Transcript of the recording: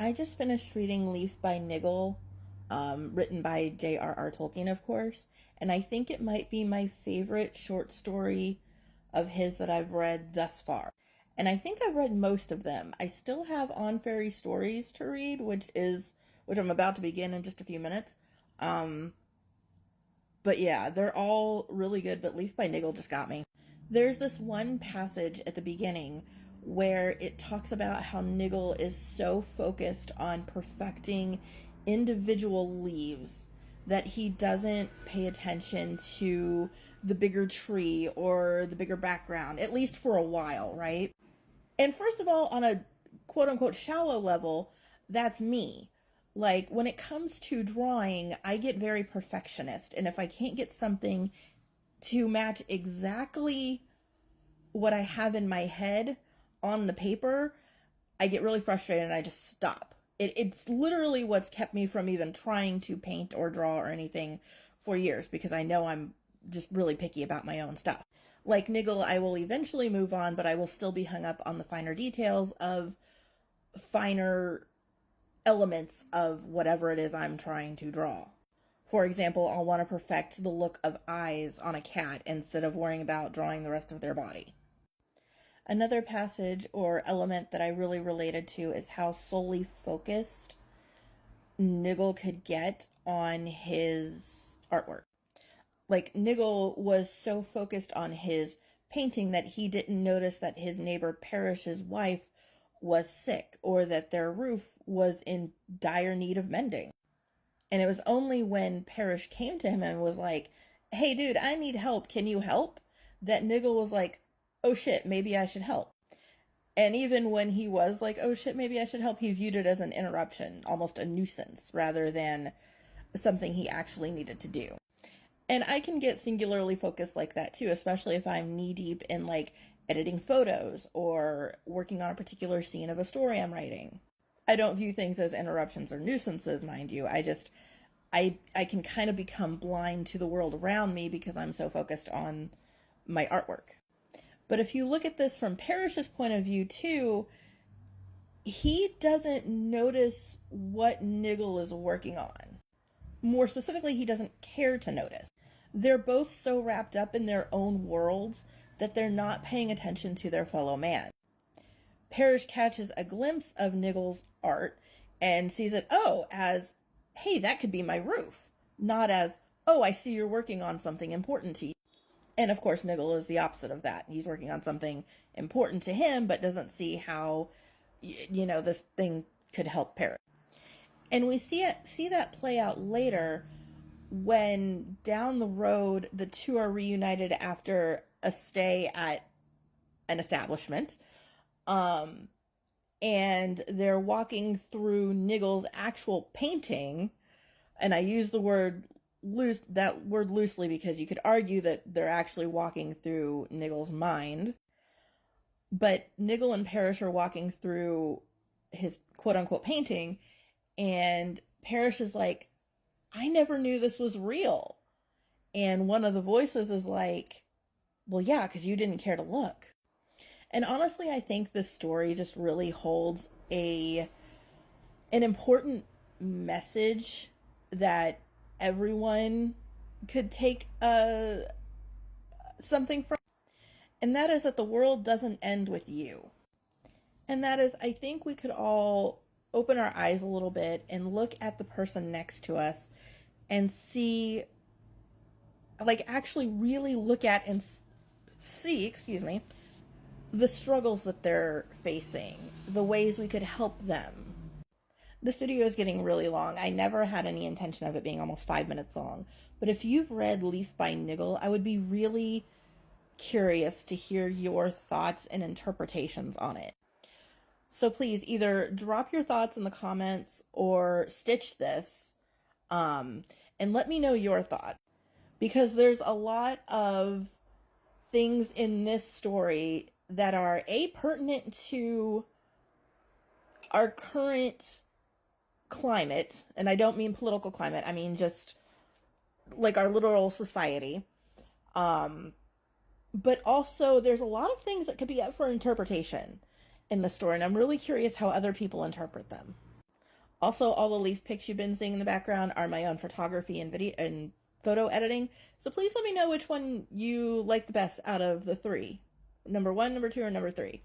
I just finished reading Leaf by Niggle, written by J.R.R. Tolkien, of course, and I think it might be my favorite short story of his that I've read thus far. And I think I've read most of them. I still have On Fairy Stories to read, which I'm about to begin in just a few minutes. Um, but yeah, they're all really good, but Leaf by Niggle just got me. There's this one passage at the beginning where it talks about how Niggle is so focused on perfecting individual leaves that he doesn't pay attention to the bigger tree or the bigger background, at least for a while, right? And first of all, on a quote unquote shallow level, that's me. Like when it comes to drawing, I get very perfectionist. And if I can't get something to match exactly what I have in my head on the paper, I get really frustrated and I just stop. It's literally what's kept me from even trying to paint or draw or anything for years because I know I'm just really picky about my own stuff. Like Niggle, I will eventually move on, but I will still be hung up on the finer details of finer elements of whatever it is I'm trying to draw. For example, I'll want to perfect the look of eyes on a cat instead of worrying about drawing the rest of their body. Another passage or element that I really related to is how solely focused Niggle could get on his artwork. Like, Niggle was so focused on his painting that he didn't notice that his neighbor Parrish's wife was sick or that their roof was in dire need of mending. And it was only when Parrish came to him and was like, "Hey dude, I need help. Can you help?" that Niggle was like, "Oh shit, maybe I should help." And even when he was like, "Oh shit, maybe I should help," he viewed it as an interruption, almost a nuisance, rather than something he actually needed to do. And I can get singularly focused like that too, especially if I'm knee deep in like editing photos or working on a particular scene of a story I'm writing. I don't view things as interruptions or nuisances, mind you. I can kind of become blind to the world around me because I'm so focused on my artwork. But if you look at this from Parrish's point of view too, he doesn't notice what Niggle is working on. More specifically, he doesn't care to notice. They're both so wrapped up in their own worlds that they're not paying attention to their fellow man. Parrish catches a glimpse of Niggle's art and sees it, as, "Hey, that could be my roof," not as, "Oh, I see you're working on something important to you." And of course, Niggle is the opposite of that. He's working on something important to him, but doesn't see how, this thing could help Parrish. And we see that play out later when down the road the two are reunited after a stay at an establishment. And they're walking through Niggle's actual painting, and I use that word loosely because you could argue that they're actually walking through Niggle's mind. But Niggle and Parrish are walking through his quote unquote painting, and Parrish is like, "I never knew this was real." And one of the voices is like, "Well, yeah, because you didn't care to look." And honestly, I think this story just really holds an important message that everyone could take something from. And that is that the world doesn't end with you. And that is, I think we could all open our eyes a little bit and look at the person next to us and see, like actually really look at and see, the struggles that they're facing, the ways we could help them. This video is getting really long. I never had any intention of it being almost 5 minutes long. But if you've read Leaf by Niggle, I would be really curious to hear your thoughts and interpretations on it. So please either drop your thoughts in the comments or stitch this and let me know your thoughts. Because there's a lot of things in this story that are pertinent to our current climate, and I don't mean political climate, I mean just like our literal society. But also there's a lot of things that could be up for interpretation in the story, and I'm really curious how other people interpret them. Also, all the leaf pics you've been seeing in the background are my own photography and video and photo editing. So please let me know which one you like the best out of the three. Number one, number two, or number three.